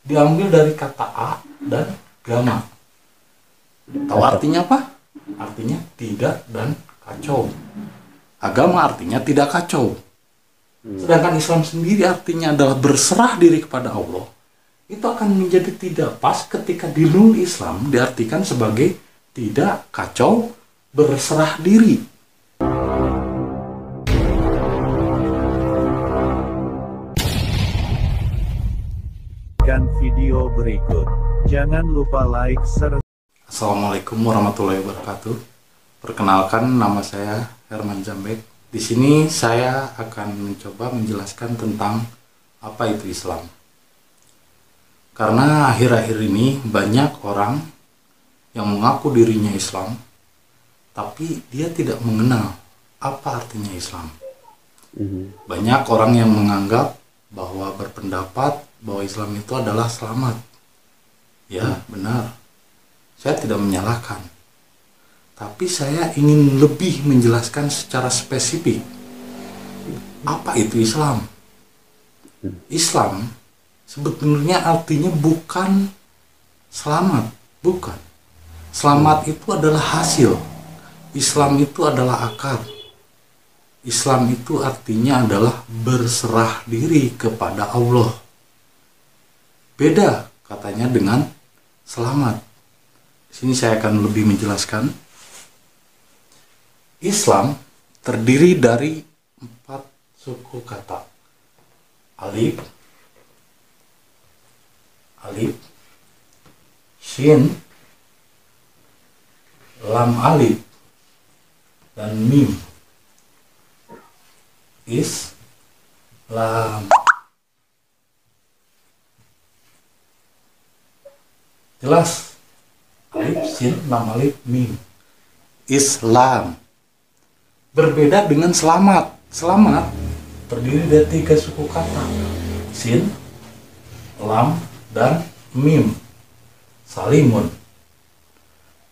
diambil dari kata a dan gama. Tahu artinya apa? Artinya tidak dan kacau. Agama artinya tidak kacau. Sedangkan Islam sendiri artinya adalah berserah diri kepada Allah. Itu akan menjadi tidak pas ketika di Nurul Islam diartikan sebagai tidak kacau, berserah diri. Dan video berikut. Jangan lupa like serta Assalamualaikum warahmatullahi wabarakatuh. Perkenalkan, nama saya Herman Jambek. Di sini saya akan mencoba menjelaskan tentang apa itu Islam. Karena akhir-akhir ini banyak orang yang mengaku dirinya Islam, tapi dia tidak mengenal apa artinya Islam. Banyak orang yang menganggap bahwa berpendapat bahwa Islam itu adalah selamat. Ya, benar. Saya tidak menyalahkan. Tapi saya ingin lebih menjelaskan secara spesifik apa itu Islam. Islam sebetulnya artinya bukan selamat, bukan. Selamat itu adalah hasil. Islam itu adalah akar. Islam itu artinya adalah berserah diri kepada Allah. Beda katanya dengan selamat. Di sini saya akan lebih menjelaskan. Islam terdiri dari 4 suku kata. Alif, shin, lam alif, dan mim. Islam. Jelas? Alif, shin, lam alif, mim. Islam. Berbeda dengan selamat. Selamat terdiri dari 3 suku kata. Shin, lam, dan mim. Salimun.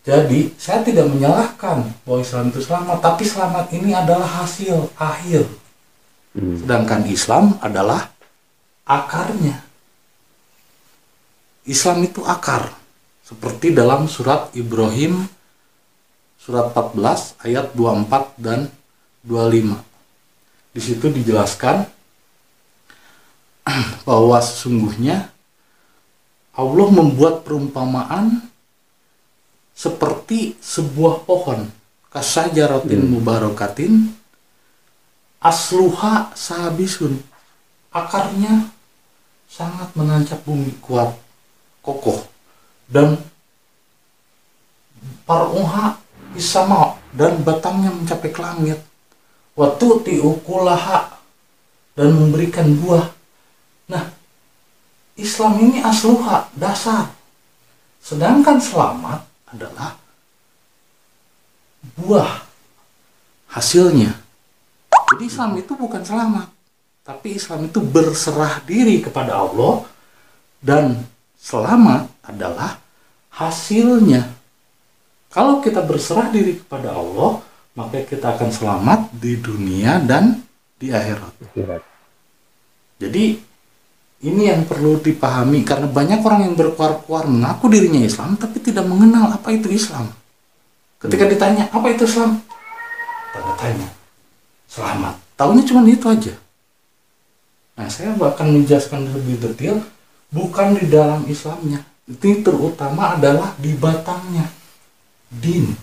Jadi, saya tidak menyalahkan bahwa Islam itu selamat, tapi selamat ini adalah hasil akhir. Sedangkan Islam adalah akarnya. Islam itu akar. Seperti dalam surat Ibrahim, surat 14, ayat 24 dan 25. Di situ dijelaskan bahwa sesungguhnya Allah membuat perumpamaan seperti sebuah pohon, kasajaratin mubarakatin, asluha sahabisun. Akarnya sangat menancap bumi, kuat, kokoh, dan paruha isama, dan batangnya mencapai ke langit. Waktu tiukulaha, dan memberikan buah. Nah, Islam ini asluha, dasar. Sedangkan selamat adalah buah, hasilnya. Jadi Islam itu bukan selamat, tapi Islam itu berserah diri kepada Allah, dan selamat adalah hasilnya. Kalau kita berserah diri kepada Allah, maka kita akan selamat di dunia dan di akhirat. Jadi ini yang perlu dipahami, karena banyak orang yang berkuar-kuar mengaku dirinya Islam tapi tidak mengenal apa itu Islam. Ketika ditanya apa itu Islam, tanda tanya, selamat. Taunya cuma itu aja. Nah, saya akan menjelaskan lebih detail, bukan di dalam Islamnya. Ini terutama adalah di batangnya, din.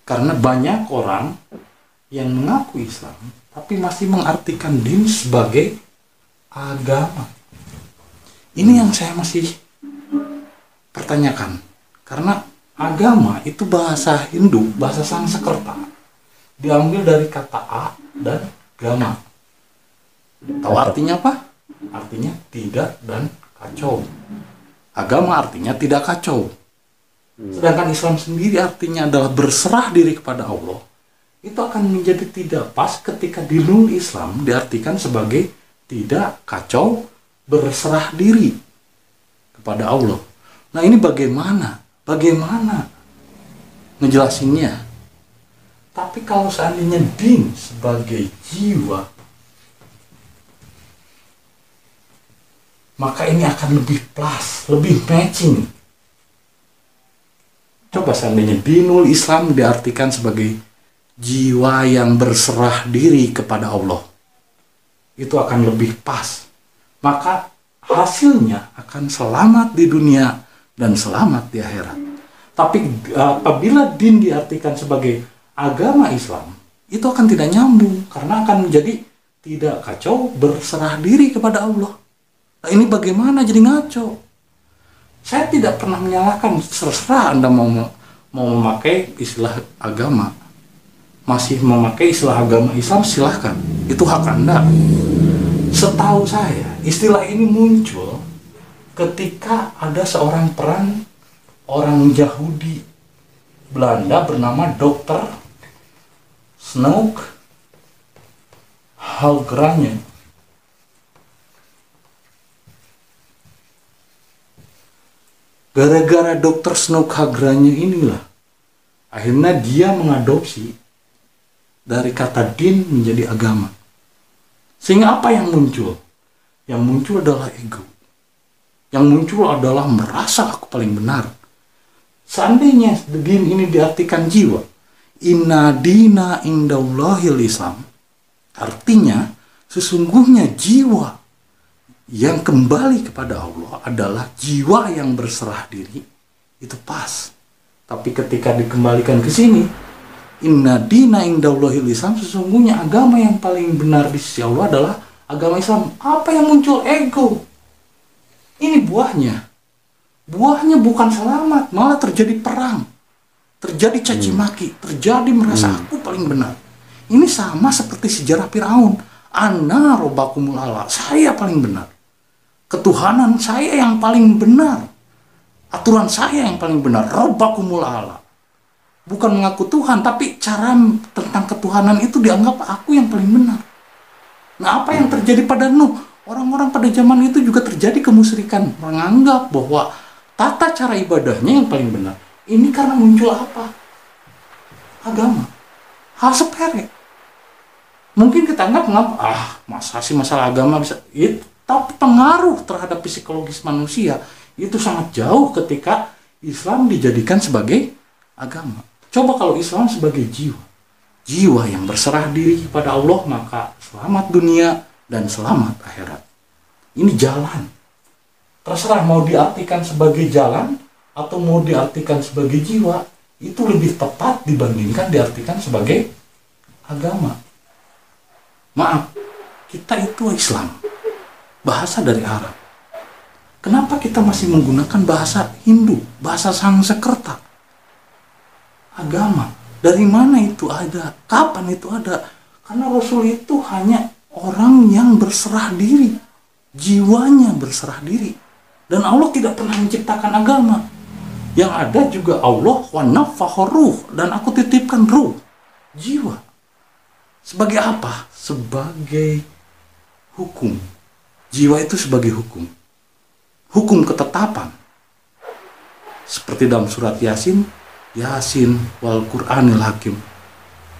Karena banyak orang yang mengaku Islam tapi masih mengartikan din sebagai agama. Ini yang saya masih pertanyakan. Karena agama itu bahasa Hindu, bahasa Sanskerta, diambil dari kata a dan gama. Tahu artinya apa? Artinya tidak dan kacau. Agama artinya tidak kacau. Sedangkan Islam sendiri artinya adalah berserah diri kepada Allah. Itu akan menjadi tidak pas ketika di Nurul Islam diartikan sebagai tidak kacau, berserah diri kepada Allah. Nah, ini bagaimana ngejelasinnya? Tapi kalau seandainya din sebagai jiwa, maka ini akan lebih plus, lebih matching. Coba seandainya dinul Islam diartikan sebagai jiwa yang berserah diri kepada Allah, itu akan lebih pas. Maka hasilnya akan selamat di dunia dan selamat di akhirat. Tapi apabila din diartikan sebagai agama Islam, itu akan tidak nyambung, karena akan menjadi tidak kacau berserah diri kepada Allah. Nah, ini bagaimana jadi ngaco? Saya tidak pernah menyalahkan, terserah Anda mau memakai istilah agama, masih memakai istilah agama Islam, silahkan, itu hak Anda. Setahu saya, istilah ini muncul ketika ada seorang peran orang Yahudi Belanda bernama Dr. Snoek Halgranje. Gara-gara Dr. Snoek Halgranje inilah akhirnya dia mengadopsi dari kata din menjadi agama. Sehingga apa yang muncul? Yang muncul adalah ego. Yang muncul adalah merasa aku paling benar. Seandainya din ini diartikan jiwa, inna dina indallahil Islam, artinya sesungguhnya jiwa yang kembali kepada Allah adalah jiwa yang berserah diri. Itu pas. Tapi ketika dikembalikan ke sini, inna dina indallahil Islam, sesungguhnya agama yang paling benar di sisi Allah adalah agama Islam. Apa yang muncul? Ego. Ini buahnya. Buahnya bukan selamat, malah terjadi perang, terjadi caci maki, terjadi merasa aku paling benar. Ini sama seperti sejarah Firaun. Ana robbakumul a'la, saya paling benar. Ketuhanan saya yang paling benar. Aturan saya yang paling benar. Robbakumul a'la. Bukan mengaku Tuhan, tapi cara tentang ketuhanan itu dianggap aku yang paling benar. Nah, apa yang terjadi pada Nuh? Orang-orang pada zaman itu juga terjadi kemusyrikan, menganggap bahwa tata cara ibadahnya yang paling benar. Ini karena muncul apa? Agama. Hal sepele. Mungkin kita anggap, masa sih masalah agama bisa? Itu, tapi pengaruh terhadap psikologis manusia itu sangat jauh ketika Islam dijadikan sebagai agama. Coba kalau Islam sebagai jiwa. Jiwa yang berserah diri kepada Allah, maka selamat dunia dan selamat akhirat. Ini jalan. Terserah mau diartikan sebagai jalan atau mau diartikan sebagai jiwa, itu lebih tepat dibandingkan diartikan sebagai agama. Maaf, kita itu Islam, bahasa dari Arab. Kenapa kita masih menggunakan bahasa Hindu, bahasa Sanskerta? Agama, dari mana itu ada? Kapan itu ada? Karena Rasul itu hanya orang yang berserah diri, jiwanya berserah diri. Dan Allah tidak pernah menciptakan agama. Yang ada juga Allah wa nafakha ruh, dan aku titipkan ruh, jiwa. Sebagai apa? Sebagai hukum. Jiwa itu sebagai hukum. Hukum ketetapan. Seperti dalam surat Yasin, Yasin wal Qur'anil Hakim.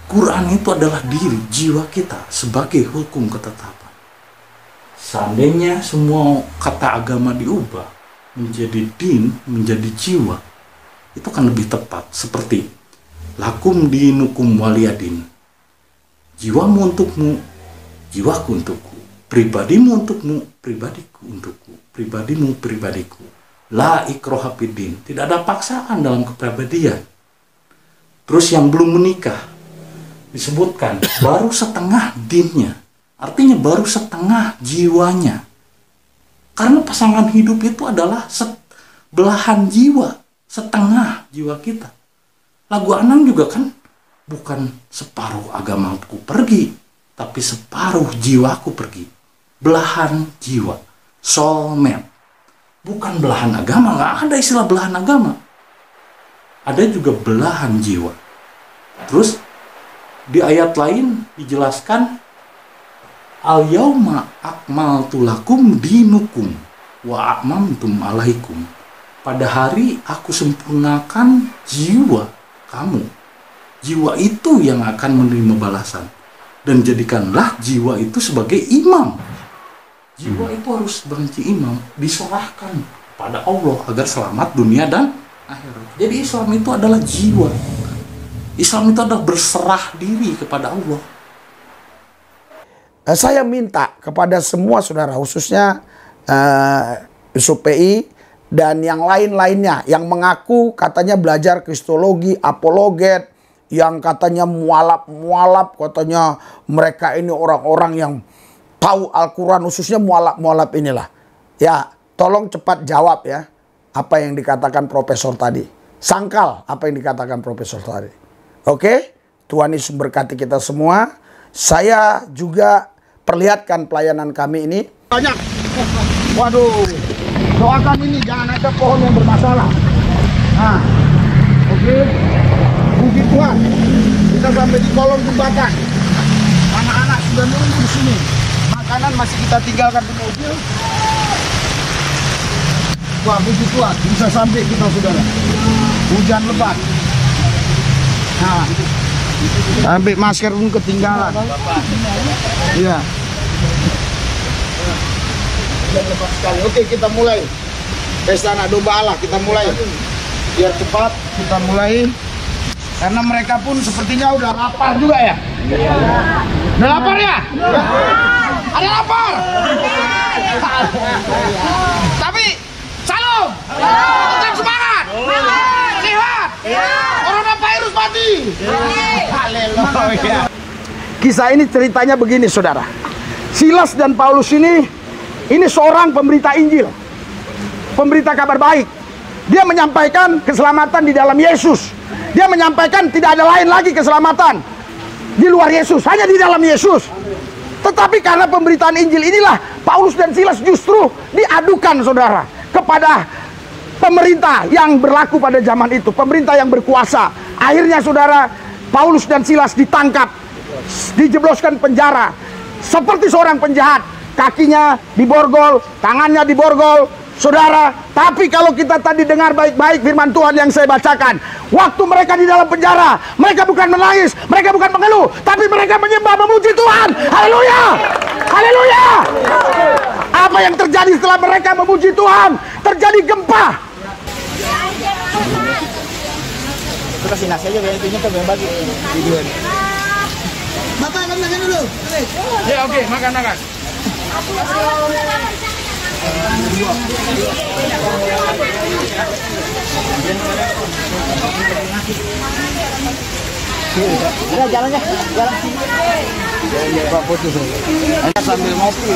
Quran itu adalah diri, jiwa kita sebagai hukum ketetapan. Seandainya semua kata agama diubah menjadi din, menjadi jiwa, itu akan lebih tepat. Seperti lakum dinukum waliyadin. Jiwamu untukmu, jiwaku untukku. Pribadimu untukmu, pribadiku untukku. Pribadimu, pribadiku. La ikraha fiddin. Tidak ada paksaan dalam kepribadian. Terus yang belum menikah disebutkan baru setengah dinnya. Artinya baru setengah jiwanya. Karena pasangan hidup itu adalah belahan jiwa, setengah jiwa kita. Lagu Anang juga kan bukan separuh agamaku pergi, tapi separuh jiwaku pergi. Belahan jiwa, soulmate. Bukan belahan agama, nggak ada istilah belahan agama. Ada juga belahan jiwa. Terus di ayat lain dijelaskan al-yauma akmaltu lakum dinukum wa atmamtum alaikum. Pada hari aku sempurnakan jiwa kamu. Jiwa itu yang akan menerima balasan. Dan jadikanlah jiwa itu sebagai imam. Jiwa itu harus berhenti imam, diserahkan pada Allah agar selamat dunia dan akhirat. Jadi Islam itu adalah jiwa. Islam itu adalah berserah diri kepada Allah. Saya minta kepada semua saudara, khususnya SUPI dan yang lain-lainnya yang mengaku katanya belajar kristologi, apologet, yang katanya mualaf, katanya mereka ini orang-orang yang tahu Al-Quran, khususnya mualaf inilah. Ya, tolong cepat jawab ya apa yang dikatakan profesor tadi. Sangkal apa yang dikatakan profesor tadi. Oke, Tuhan Yesus berkati kita semua. Saya juga perlihatkan pelayanan kami ini. Banyak. Waduh, doakan ini jangan ada pohon yang bermasalah. Nah, oke. Puji Tuhan, kita sampai di kolong jembatan. Anak-anak sudah nunggu di sini. Makanan masih kita tinggalkan di mobil. Wah, puji Tuhan, bisa sampai kita saudara. Hujan lebat. Nah, sampai masker pun ketinggalan. Iya. Hujan lebat sekali. Oke, kita mulai. Pesta anak domba Allah, kita mulai. Biar cepat, kita mulai. Karena mereka pun sepertinya udah lapar juga ya. Udah lapar ya? Ada lapar? Tapi salam, tetap semangat, sehat, coronavirus mati. Haleluya. Kisah ini ceritanya begini saudara. Silas dan Paulus ini seorang pemberita Injil, pemberita kabar baik. Dia menyampaikan keselamatan di dalam Yesus. Dia menyampaikan tidak ada lain lagi keselamatan di luar Yesus, hanya di dalam Yesus. Tetapi karena pemberitaan Injil inilah Paulus dan Silas justru diadukan saudara kepada pemerintah yang berlaku pada zaman itu, pemerintah yang berkuasa. Akhirnya saudara, Paulus dan Silas ditangkap, dijebloskan penjara seperti seorang penjahat. Kakinya diborgol, tangannya diborgol, saudara. Tapi kalau kita tadi dengar baik-baik firman Tuhan yang saya bacakan, waktu mereka di dalam penjara, mereka bukan menangis, mereka bukan mengeluh, tapi mereka menyembah, memuji Tuhan. Haleluya, haleluya. Apa yang terjadi setelah mereka memuji Tuhan? Terjadi gempa. Kasih nasi aja, itunya kan bagi video. Bapak makan dulu. Ya oke, makan. Udah jalan Pak putus. Kita sambil ngopi,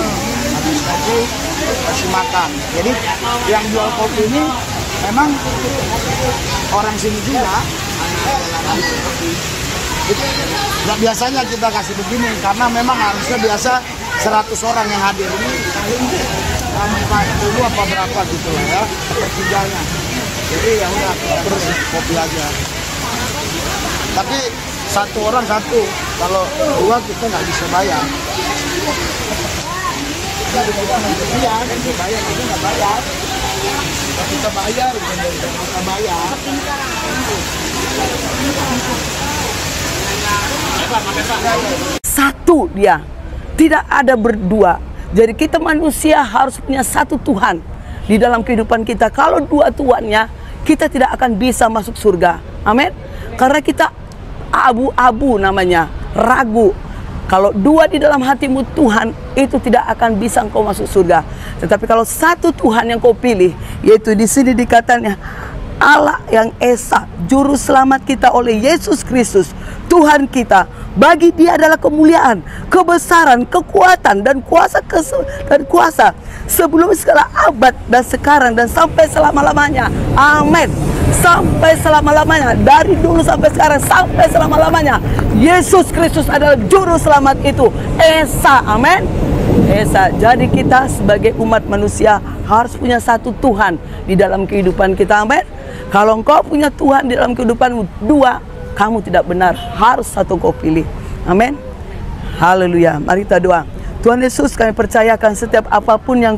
habis kopi kasih makan. Jadi yang jual kopi ini memang orang sini juga. Nggak biasanya kita kasih begini karena memang harusnya biasa 100 orang yang hadir ini kami 40 apa berapa gitu lah ya sepertiganya. Jadi ya udah terus kopi aja. Tapi satu orang satu, kalau dua kita nggak bisa bayar. Iya, kita bayar, kita nggak bayar. Kita bayar, kita bayar. Satu dia, tidak ada berdua. Jadi kita manusia harus punya satu Tuhan di dalam kehidupan kita. Kalau dua Tuhannya, kita tidak akan bisa masuk surga. Amin. Karena kita abu-abu namanya, ragu. Kalau dua di dalam hatimu Tuhan, itu tidak akan bisa engkau masuk surga. Tetapi kalau satu Tuhan yang kau pilih, yaitu di sini dikatakannya Allah yang Esa, juru selamat kita oleh Yesus Kristus, Tuhan kita. Bagi Dia adalah kemuliaan, kebesaran, kekuatan dan kuasa sebelum segala abad dan sekarang dan sampai selama-lamanya. Amin. Sampai selama-lamanya, dari dulu sampai sekarang, sampai selama-lamanya. Yesus Kristus adalah juru selamat itu, Esa. Amin. Esa. Jadi kita sebagai umat manusia harus punya satu Tuhan di dalam kehidupan kita. Amin. Kalau engkau punya Tuhan di dalam kehidupanmu dua, kamu tidak benar. Harus satu kau pilih. Amin. Haleluya. Mari kita doa. Tuhan Yesus, kami percayakan setiap apapun yang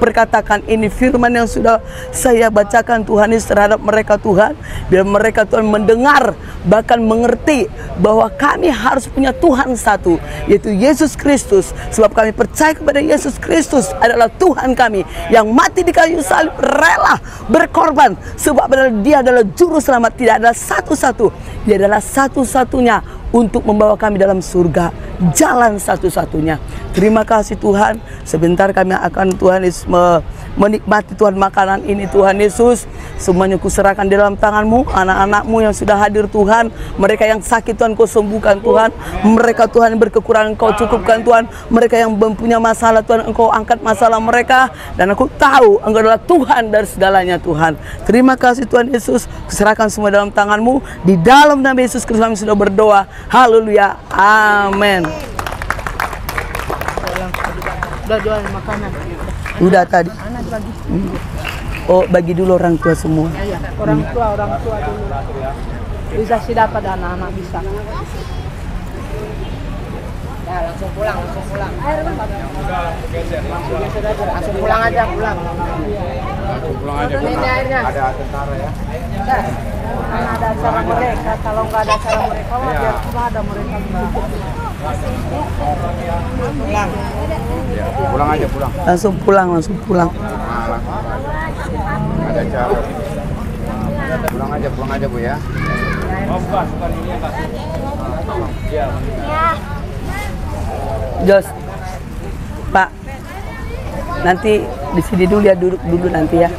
perkatakan ini firman yang sudah saya bacakan Tuhan Yesus terhadap mereka Tuhan. Biar mereka Tuhan mendengar, bahkan mengerti bahwa kami harus punya Tuhan satu, yaitu Yesus Kristus. Sebab kami percaya kepada Yesus Kristus adalah Tuhan kami yang mati di kayu salib, rela berkorban. Sebab Dia adalah juru selamat, tidak ada satu-satu. Dia adalah satu-satunya untuk membawa kami dalam surga, jalan satu-satunya. Terima kasih Tuhan. Sebentar kami akan Tuhan Yesus menikmati Tuhan makanan ini Tuhan Yesus. Semuanya kuserahkan di dalam tangan-Mu. Anak-anak-Mu yang sudah hadir Tuhan, mereka yang sakit Tuhan Kau sembuhkan Tuhan. Mereka Tuhan yang berkekurangan Kau cukupkan Tuhan. Mereka yang mempunyai masalah Tuhan, Engkau angkat masalah mereka. Dan aku tahu Engkau adalah Tuhan dari segalanya Tuhan. Terima kasih Tuhan Yesus. Kuserahkan semua dalam tangan-Mu. Di dalam nama Yesus Kristus kami sudah berdoa. Haleluya. Amin. Udah jual makanan. Udah tadi. Anak bagi. Oh, bagi dulu orang tua semua. Iya, orang tua dulu. Bisa sih dapat anak-anak bisa. Ya, langsung pulang. Langsung pulang aja. Ini airnya. Ada tentara ya. Karena ada acara mereka, kalau nggak ada acara mereka, biar cuma ada mereka. Pulang. Langsung pulang. Ada cara. Pulang aja Bu ya. Jos, Pak, nanti di sini dulu ya, duduk dulu nanti ya.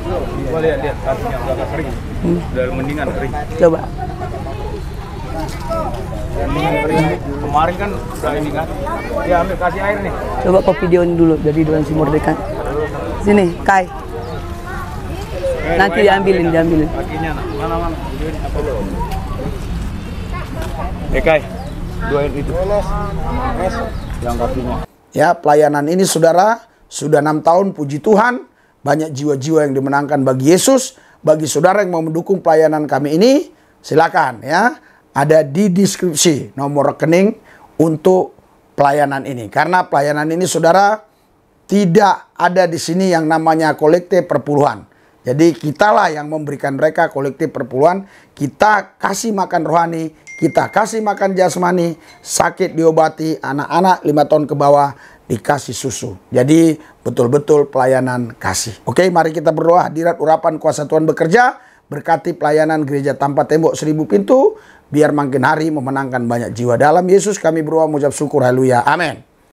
Gua lihat kasihnya udah agak kering. Udah mendingan kering. Coba. Kemarin kan udah ini kan. Ya ambil kasih air nih. Coba kau videoin dulu jadi Doan Sumur Dekan. Sini, Kai. Nanti diambilin. Kakinya mana. Videoin apa lo? Kai. Doain itu. Yang kakinya. Ya, pelayanan ini saudara sudah 6 tahun, puji Tuhan. Banyak jiwa-jiwa yang dimenangkan bagi Yesus. Bagi saudara yang mau mendukung pelayanan kami ini, silakan ya. Ada di deskripsi nomor rekening untuk pelayanan ini. Karena pelayanan ini saudara tidak ada di sini yang namanya kolektif perpuluhan. Jadi kitalah yang memberikan mereka kolektif perpuluhan. Kita kasih makan rohani, kita kasih makan jasmani, sakit diobati, anak-anak 5 tahun ke bawah dikasih susu. Jadi betul-betul pelayanan kasih. Oke, mari kita berdoa. Hadirat urapan kuasa Tuhan bekerja. Berkati pelayanan gereja tanpa tembok 1000 pintu. Biar makin hari memenangkan banyak jiwa. Dalam Yesus kami berdoa, mengucap syukur. Haleluya. Amin.